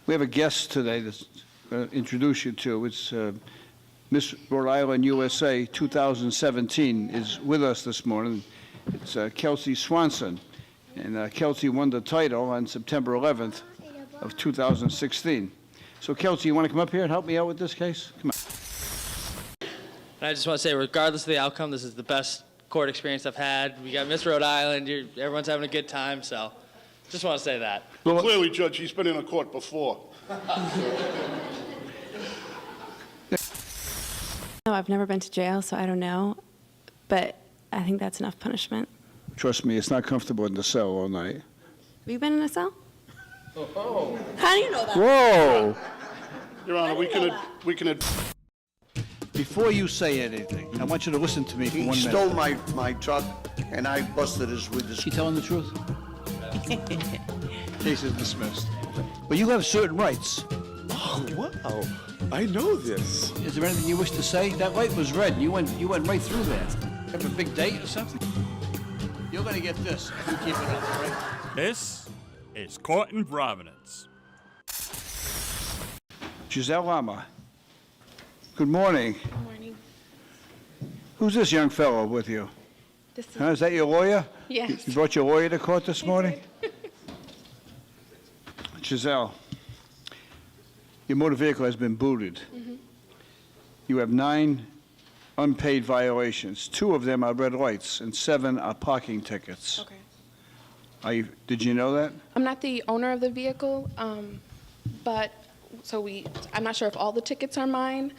We have a guest today that's going to introduce you to. It's Miss Rhode Island USA 2017 is with us this morning. It's Kelsey Swanson. And Kelsey won the title on September 11th of 2016. So Kelsey, you want to come up here and help me out with this case? Come on. And I just want to say, regardless of the outcome, this is the best court experience I've had. We got Miss Rhode Island. Everyone's having a good time, so just want to say that. Well, clearly, Judge, he's been in a court before. No, I've never been to jail, so I don't know. But I think that's enough punishment. Trust me, it's not comfortable in the cell all night. Have you been in a cell? Oh. How do you know that? Whoa! Your Honor, we can. Before you say anything, I want you to listen to me for 1 minute. He stole my truck, and I busted his with his. Is he telling the truth? Case is dismissed. But you have certain rights. Oh, wow. I know this. Is there anything you wish to say? That light was red. You went right through there. Have a big date or something? You're going to get this if you keep it up, all right? This is Court in Providence. Giselle Lama. Good morning. Good morning. Who's this young fellow with you? This is, Is that your lawyer? Yes. You brought your lawyer to court this morning? Giselle, your motor vehicle has been booted. Mm-hmm. You have 9 unpaid violations. 2 of them are red lights, and 7 are parking tickets. Okay. Did you know that? I'm not the owner of the vehicle, but I'm not sure if all the tickets are mine.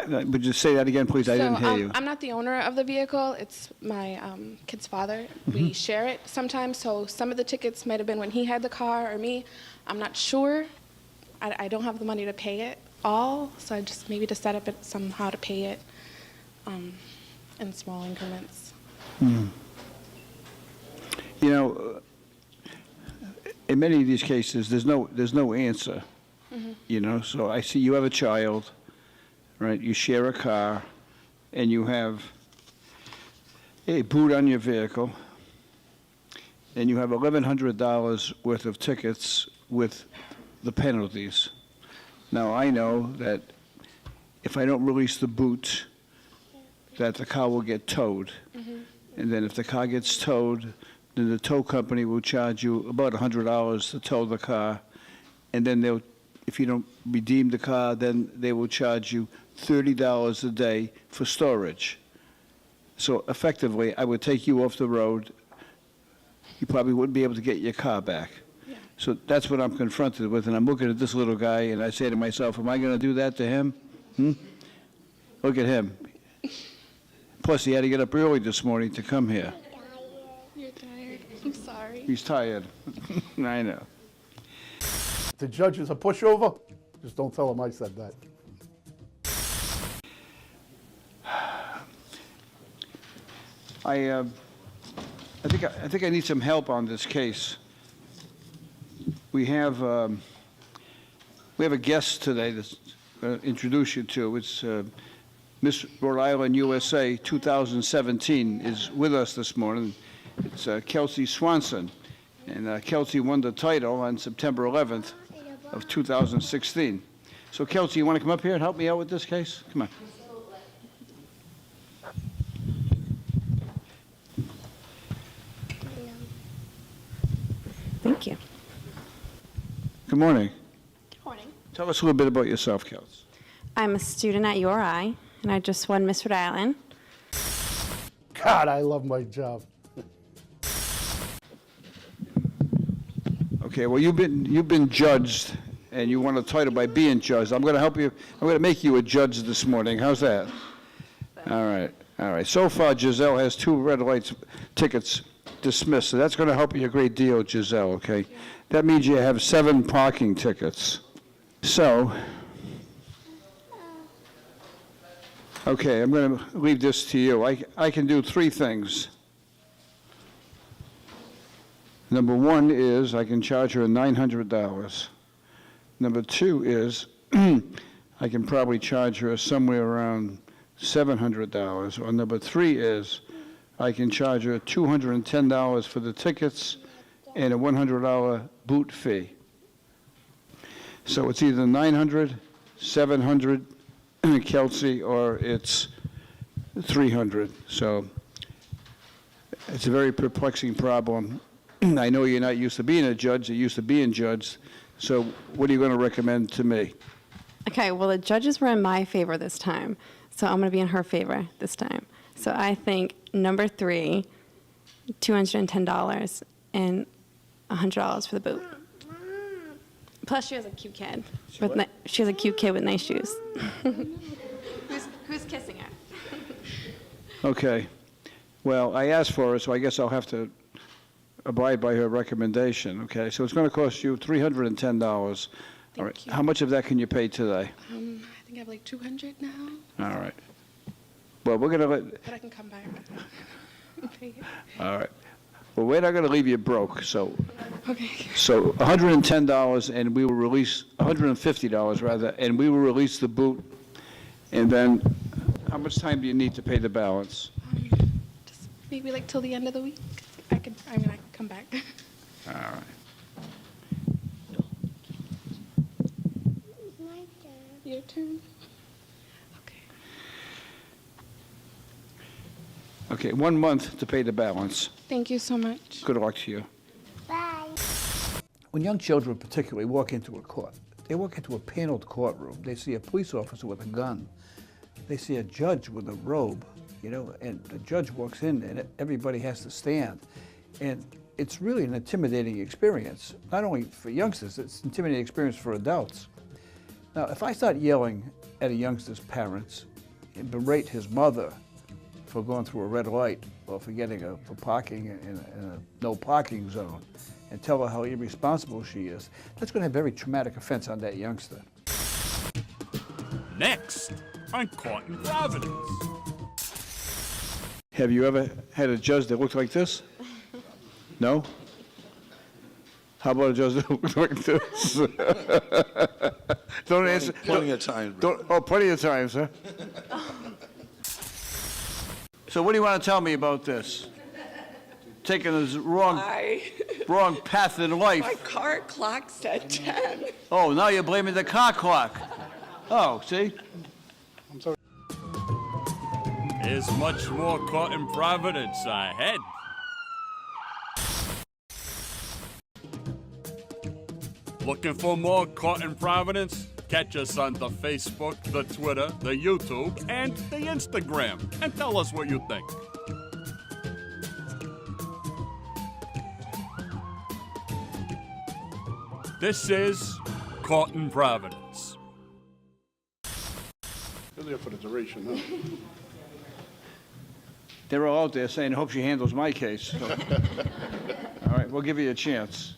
Would you say that again, please? I didn't hear you. I'm not the owner of the vehicle. It's my kid's father. Mm-hmm. We share it sometimes, so some of the tickets might have been when he had the car or me. I'm not sure. I don't have the money to pay it all, so I just maybe to set up it somehow to pay it in small increments. Hmm. You know, in many of these cases, there's no answer. Mm-hmm. You know, so I see you have a child, right? You share a car, and you have a boot on your vehicle, and you have $1,100 worth of tickets with the penalties. Now, I know that if I don't release the boot, that the car will get towed. Mm-hmm. And then if the car gets towed, then the tow company will charge you about $100 to tow the car. And then if you don't redeem the car, then they will charge you $30 a day for storage. So effectively, I would take you off the road. You probably wouldn't be able to get your car back. Yeah. So that's what I'm confronted with, and I'm looking at this little guy, and I say to myself, am I going to do that to him? Look at him. Plus, he had to get up early this morning to come here. You're tired. I'm sorry. He's tired. I know. The judge is a pushover? Just don't tell him I said that. I think I need some help on this case. We have a guest today that's going to introduce you to. It's Miss Rhode Island USA 2017 is with us this morning. It's Kelsey Swanson, and Kelsey won the title on September 11th of 2016. So Kelsey, you want to come up here and help me out with this case? Come on. Thank you. Good morning. Good morning. Tell us a little bit about yourself, Kelsey. I'm a student at URI, and I just won Miss Rhode Island. God, I love my job. Okay, well, you've been judged, and you won a title by being judged. I'm going to help you. I'm going to make you a judge this morning. How's that? All right. All right. So far, Giselle has 2 red lights tickets dismissed. So that's going to help you a great deal, Giselle, okay? That means you have 7 parking tickets. So, okay, I'm going to leave this to you. I can do 3 things. Number 1 is I can charge her $900. Number 2 is I can probably charge her somewhere around $700. Or number 3 is I can charge her $210 for the tickets and a $100 boot fee. So it's either 900, 700, Kelsey, or it's 300. So it's a very perplexing problem. I know you're not used to being a judge, you're used to being judged. So what are you going to recommend to me? Okay, well, the judges were in my favor this time, so I'm going to be in her favor this time. So I think number 3, $210 and $100 for the boot. Plus, she has a cute kid. She has a cute kid with nice shoes. who's kissing her? Okay. Well, I asked for it, so I guess I'll have to abide by her recommendation, okay? So it's going to cost you $310. All right. Thank you. How much of that can you pay today? I think I have like 200 now, All right. Well, we're going to let, but I can come back and pay it. all right. Well, we're not going to leave you broke, so Okay. so $110, and we will release, $150 rather, and we will release the boot. And then, how much time do you need to pay the balance? Just maybe like till the end of the week. I can come back. All right. Your turn. Okay. Okay, 1 month to pay the balance. Thank you so much. Good luck to you. When young children particularly walk into a court, they walk into a paneled courtroom, they see a police officer with a gun, they see a judge with a robe, you know, and the judge walks in and everybody has to stand. And it's really an intimidating experience, not only for youngsters, it's an intimidating experience for adults. Now, if I start yelling at a youngster's parents and berate his mother for going through a red light or for parking in a no parking zone and tell her how irresponsible she is, that's going to have very traumatic effects on that youngster. Next on Caught in Providence. Have you ever had a judge that looked like this? No? How about a judge that looked like this? Don't answer. Plenty of times. Plenty of times, huh? So what do you want to tell me about this? Taking the wrong path in life. My car clock said 10. Oh, now you're blaming the car clock. Oh, see? There's much more Caught in Providence ahead. Looking for more Caught in Providence? Catch us on the Facebook, the Twitter, the YouTube, and the Instagram, and tell us what you think. This is Caught in Providence. You're there for the duration, huh? They're all out there saying, hope she handles my case. So. All right, we'll give you a chance.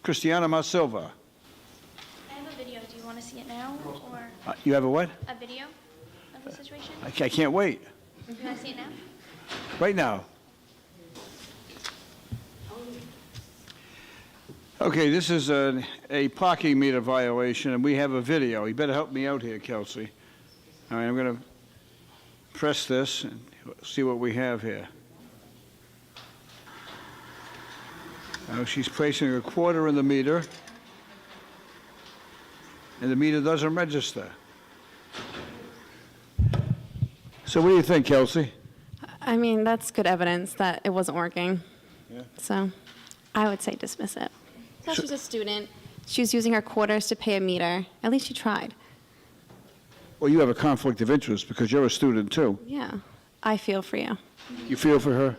Christiana Masilva. I have a video. Do you want to see it now? Or You have a what? a video of the situation? I can't wait. You want to see it now? Right now. Okay, this is a parking meter violation, and we have a video. You better help me out here, Kelsey. All right, I'm going to press this and see what we have here. Now she's placing a quarter in the meter, and the meter doesn't register. So what do you think, Kelsey? I mean, that's good evidence that it wasn't working. Yeah. So I would say dismiss it. Plus, she's a student. She was using her quarters to pay a meter. At least she tried. Well, you have a conflict of interest because you're a student, too. Yeah. I feel for you. You feel for her?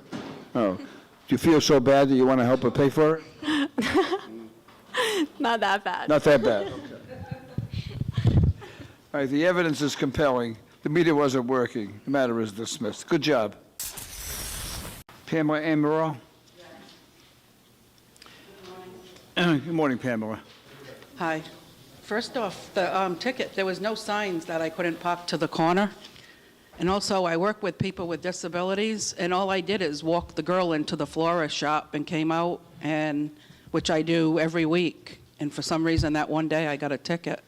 Oh. Do you feel so bad that you want to help her pay for it? Not that bad. Not that bad. Okay. All right, the evidence is compelling. The meter wasn't working. The matter is dismissed. Good job. Pamela Amaral? Good morning, Pamela. Hi. First off, the ticket, there was no signs that I couldn't park to the corner. And also, I work with people with disabilities, and all I did is walk the girl into the florist shop and came out, and which I do every week. And for some reason, that one day, I got a ticket.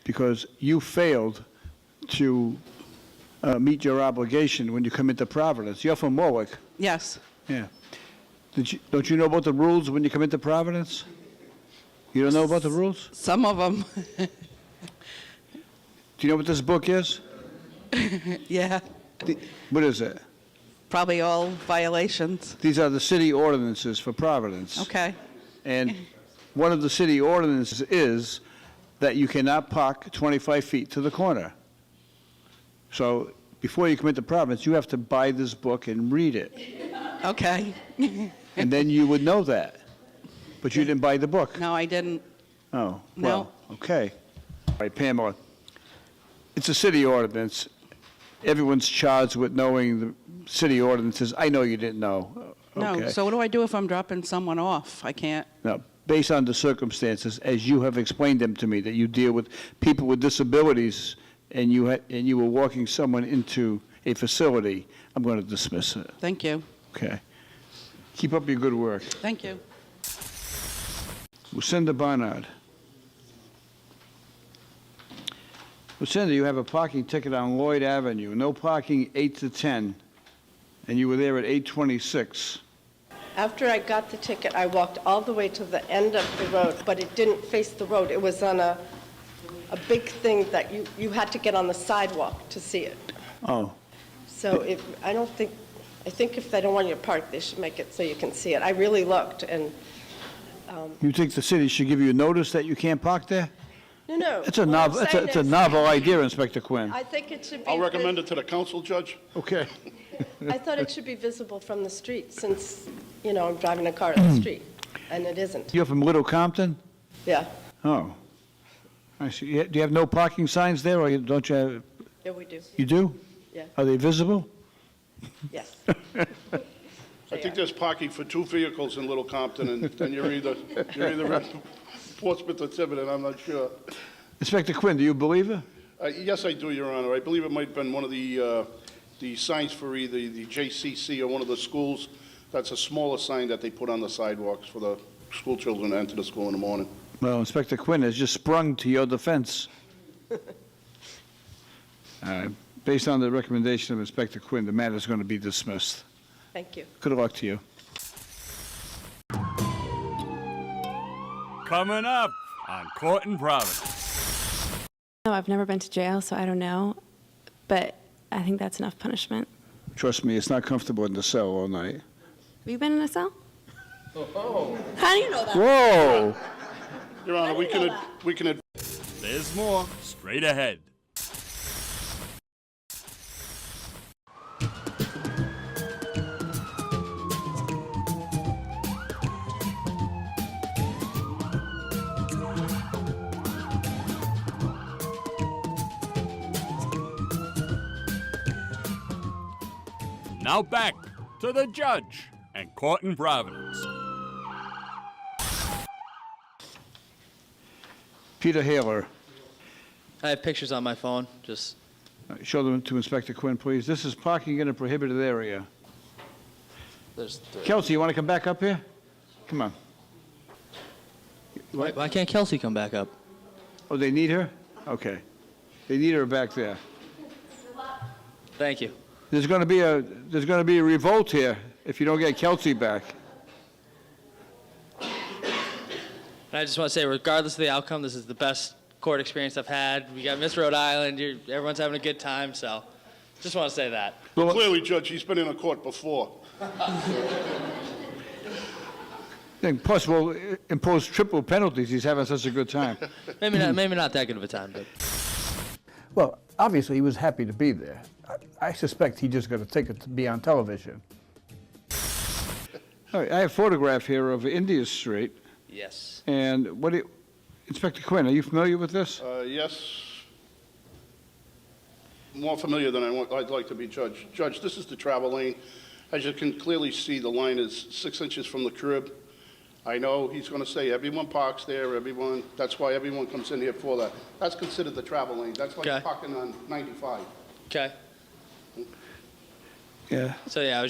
Because you failed to meet your obligation when you come into Providence. You're from Warwick. Yes. Yeah. Don't you know about the rules when you come into Providence? You don't know about the rules? Some of them, Do you know what this book is? yeah, What is it? probably all violations. These are the city ordinances for Providence. Okay, And one of the city ordinances is that you cannot park 25 feet to the corner. So before you come into Providence, you have to buy this book and read it. okay. And then you would know that. But you didn't buy the book. No, I didn't. Oh, No. well, okay. All right, Pamela, it's a city ordinance. Everyone's charged with knowing the city ordinances. I know you didn't know. No, Okay. so what do I do if I'm dropping someone off? I can't, Now, based on the circumstances, as you have explained them to me, that you deal with people with disabilities and you were walking someone into a facility, I'm going to dismiss it. thank you, Okay. Keep up your good work. thank you. Lucinda Barnard. Lucinda, you have a parking ticket on Lloyd Avenue. No parking 8 to 10, and you were there at 8:26. After I got the ticket, I walked all the way to the end of the road, but it didn't face the road. It was on a big thing that you had to get on the sidewalk to see it. Oh, So I think if they don't want you to park, they should make it so you can see it. I really looked, and, you think the city should give you a notice that you can't park there? no. It's a What I'm novel, saying it's a is, novel idea, Inspector Quinn. I think it should be. I'll recommend it to the council, Judge. Okay. I thought it should be visible from the street, since, I'm driving a car in the street, and it isn't. You're from Little Compton? Yeah, Oh. I see. Do you have no parking signs there, or don't you have, yeah, we do, you do? yeah, Are they visible? yes. I think there's parking for 2 vehicles in Little Compton, and then you're either in Portsmouth or Tiverton, I'm not sure. Inspector Quinn, do you believe her? Yes, I do, Your Honor. I believe it might have been one of the signs for either the JCC or one of the schools. That's a smaller sign that they put on the sidewalks for the school children to enter the school in the morning. Well, Inspector Quinn has just sprung to your defense. Based on the recommendation of Inspector Quinn, the matter is going to be dismissed. Thank you. Good luck to you. Coming up on Court in Providence. No, I've never been to jail, so I don't know. But I think that's enough punishment. Trust me, it's not comfortable in the cell all night. Have you been in a cell? How do you know that? Whoa! Your Honor, we can There's more straight ahead. Now back to the judge and Court in Providence. Peter Haler. I have pictures on my phone. Just Show them to Inspector Quinn, please. This is parking in a prohibited area. there's. Kelsey, you want to come back up here? Come on. Why can't Kelsey come back up? Oh, they need her? Okay. They need her back there. Thank you. There's going to be a revolt here if you don't get Kelsey back. And I just want to say, regardless of the outcome, this is the best court experience I've had. We got Miss Rhode Island. Everyone's having a good time, so just want to say that. Well, clearly, Judge, he's been in a court before. and plus, we'll impose triple penalties. He's having such a good time. Maybe not that good of a time, but Well, obviously, he was happy to be there. I suspect he just got a ticket to be on television. All right, I have a photograph here of India Street. yes. And Inspector Quinn, are you familiar with this? Yes. More familiar than I'd like to be, Judge. Judge, this is the travel lane. As you can clearly see, the line is 6 inches from the curb. I know he's going to say everyone parks there, that's why everyone comes in here for that. That's considered the travel lane. That's like Okay. parking on 95. Okay. Yeah. So yeah,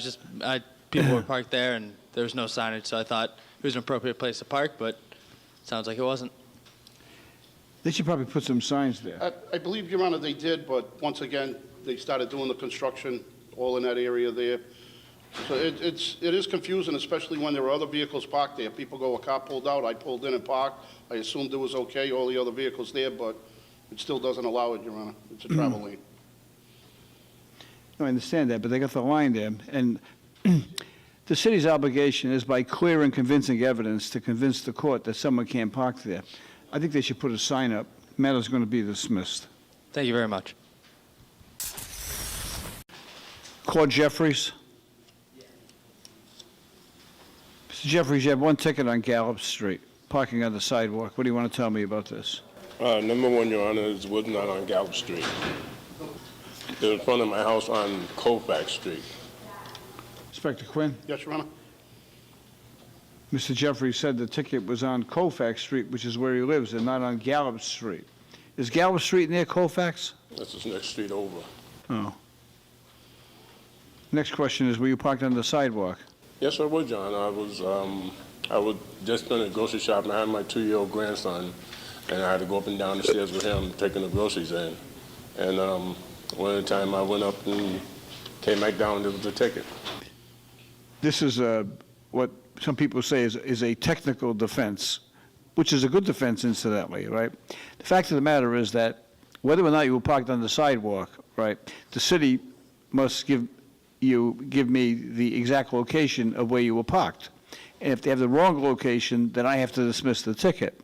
people were parked there, and there was no signage, so I thought it was an appropriate place to park, but sounds like it wasn't. They should probably put some signs there. I believe, Your Honor, they did, but once again, they started doing the construction all in that area there. So it is confusing, especially when there are other vehicles parked there. People go, a car pulled out, I pulled in and parked. I assumed it was okay, all the other vehicles there, but it still doesn't allow it, Your Honor. It's a travel lane. No, I understand that, but they got the line there, and the city's obligation is by clear and convincing evidence to convince the court that someone can't park there. I think they should put a sign up, matter's going to be dismissed. Thank you very much. Claude Jeffries? Mr. Jeffries, you have one ticket on Gallup Street, parking on the sidewalk. What do you want to tell me about this? Number one, Your Honor, it was not on Gallup Street. It was in front of my house on Colfax Street. Inspector Quinn? Yes, Your Honor? Mr. Jeffries said the ticket was on Colfax Street, which is where he lives, and not on Gallup Street. Is Gallup Street near Colfax? That's the next street over. Oh. Next question is, were you parked on the sidewalk? Yes, I was, John. I was just been at grocery shop and I had my 2-year-old grandson, and I had to go up and down the stairs with him taking the groceries in. And one time I went up and came back down, there was a ticket. This is what some people say is a technical defense, which is a good defense, incidentally, right? The fact of the matter is that whether or not you were parked on the sidewalk, right, the city must give me the exact location of where you were parked. And if they have the wrong location, then I have to dismiss the ticket,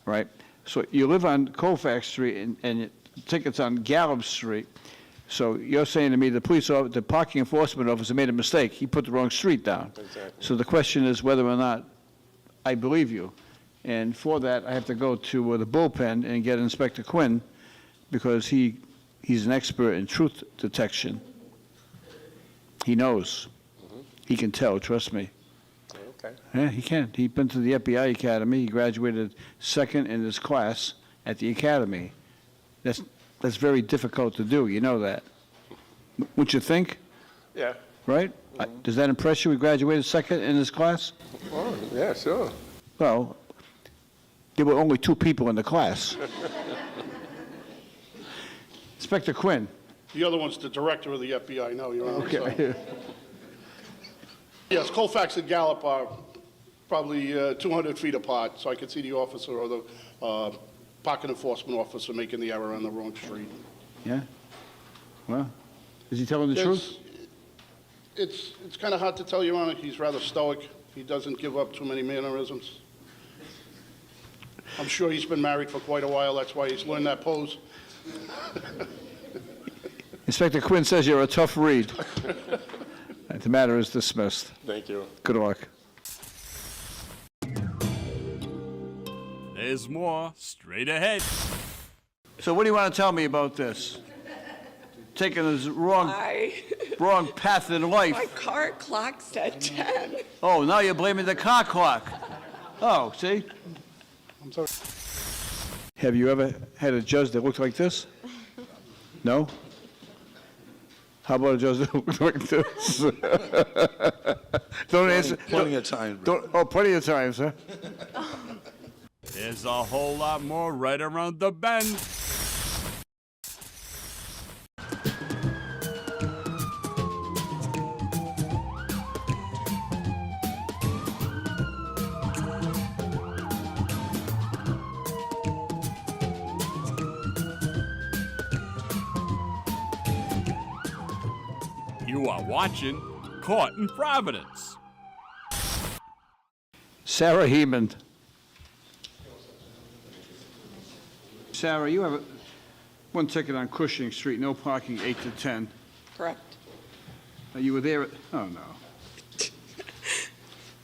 right? So you live on Colfax Street and the ticket's on Gallup Street. So you're saying to me the parking enforcement officer made a mistake. He put the wrong street down. Exactly. So the question is whether or not I believe you. And for that, I have to go to the bullpen and get Inspector Quinn, because he's an expert in truth detection. He knows. He can tell, trust me. Okay. Yeah, he can. He's been to the FBI Academy. He graduated second in his class at the academy. That's very difficult to do. You know that. Wouldn't you think? Yeah. Right? Does that impress you? He graduated second in his class? Oh, yeah, sure. Well, there were only 2 people in the class. Inspector Quinn. The other one's the director of the FBI, no, Your Honor. Okay. So. Yes, Colfax and Gallup are probably 200 feet apart, so I could see the officer or the parking enforcement officer making the error on the wrong street. Yeah? Well, is he telling the truth? It's kind of hard to tell, Your Honor. He's rather stoic. He doesn't give up too many mannerisms. I'm sure he's been married for quite a while. That's why he's learned that pose. Inspector Quinn says you're a tough read. The matter is dismissed. Thank you. Good luck. There's more straight ahead. So what do you want to tell me about this? Taking the wrong path in life. My car clock said 10. Oh, now you're blaming the car clock. Oh, see? I'm sorry. Have you ever had a judge that looked like this? No? How about a judge that looked like this? Don't answer. Plenty of time. Plenty of times, huh? There's a whole lot more right around the bend. You are watching Caught in Providence. Sarah Heeman. Sarah, you have one ticket on Cushing Street, no parking, 8 to 10. Correct. You were there oh, no.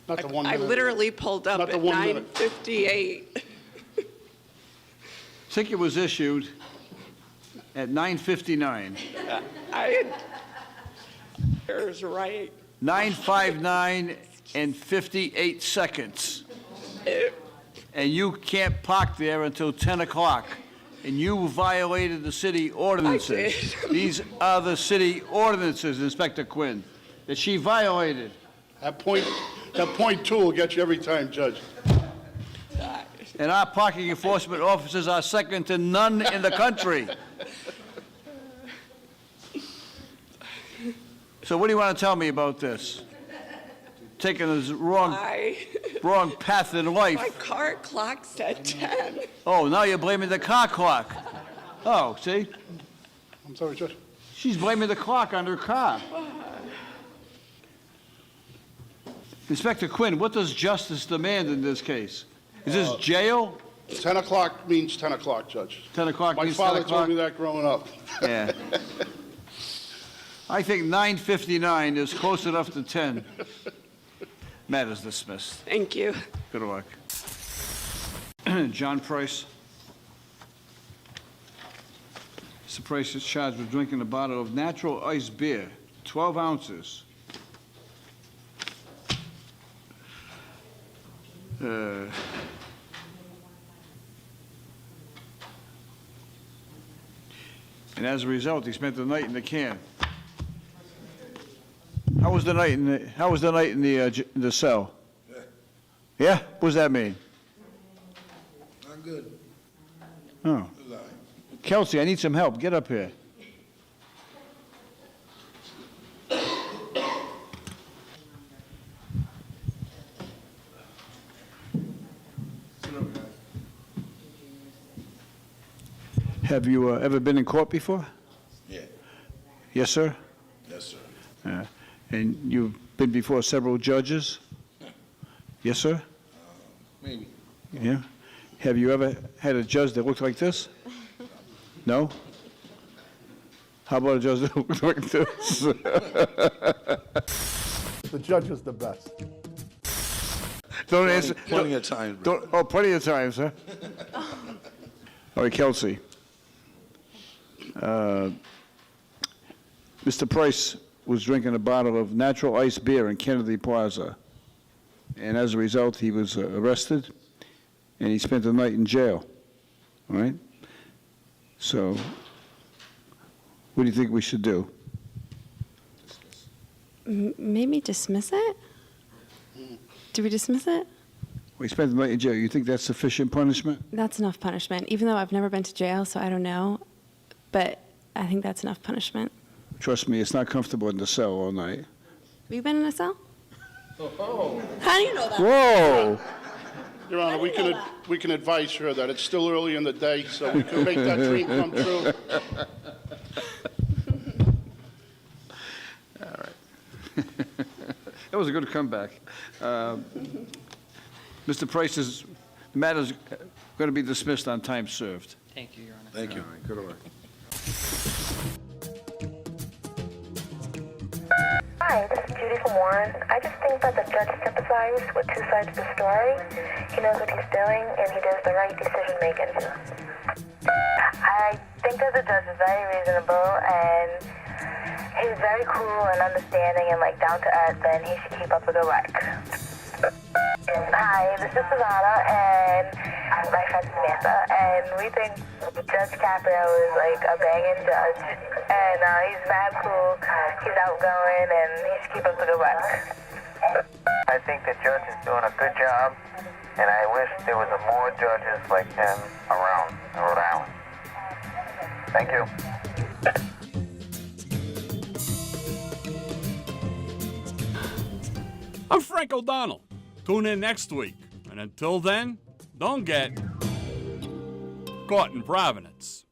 Not the 1 I minute. literally pulled up Not the at 1 minute. 9:58. Ticket was issued at 9:59. There's right. 9:59 and 58 seconds. And you can't park there until 10 o'clock. And you violated the city ordinances. I did. These are the city ordinances, Inspector Quinn, that she violated. That point 2 will get you every time, Judge. And our parking enforcement officers are second to none in the country. So what do you want to tell me about this? Taking this wrong path in My life. car clock said 10. Oh, now you're blaming the car clock. Oh, see? I'm sorry, Judge. She's blaming the clock on her car. Inspector Quinn, what does justice demand in this case? Is this jail? 10 o'clock means 10 o'clock, Judge. 10 o'clock My means 10 father o'clock? told me that growing up. Yeah. I think 9:59 is close enough to 10. Matter's dismissed. Thank you. Good luck. John Price. Mr. Price is charged with drinking a bottle of natural ice beer, 12 ounces. And as a result, he spent the night in the can. How was the night in the cell? Yeah? What does that mean? Not good. Oh. Kelsey, I need some help. Get up here. Have you ever been in court before? Yeah. Yes, sir? Yes, sir. And you've been before several judges? Yes, sir? Maybe. Yeah? Have you ever had a judge that looked like this? No? How about a judge that looked like this? The judge is the best. Don't answer. Plenty of times, bro. Oh, plenty of times, huh? All right, Kelsey. Mr. Price was drinking a bottle of natural ice beer in Kennedy Plaza. And as a result, he was arrested, and he spent the night in jail. All right? So, what do you think we should do? Maybe dismiss it? Do we dismiss it? Well, he spent the night in jail. You think that's sufficient punishment? That's enough punishment, even though I've never been to jail, so I don't know. But I think that's enough punishment. Trust me, it's not comfortable in the cell all night. Have you been in a cell? How do you know that? Whoa! Your Honor, we can advise her that it's still early in the day, so we can make that dream come true. All right. That was a good comeback. Mr. Price's matter's going to be dismissed on time served. Thank you, Your Honor. Thank you. All right, good work. Hi, this is Judy from Warren. I just think that the judge sympathizes with two sides of the story. He knows what he's doing, and he does the right decision making. I think that the judge is very reasonable, and he's very cool and understanding and down to earth, and he should keep up the good work. Hi, this is Savannah, and my friend Samantha, and we think Judge Caprio is a banging judge, and he's mad cool, he's outgoing, and he should keep up the good work. I think the judge is doing a good job, and I wish there was more judges like him around Rhode Island. Thank you. I'm Frank O'Donnell. Tune in next week. And until then, don't get caught in Providence.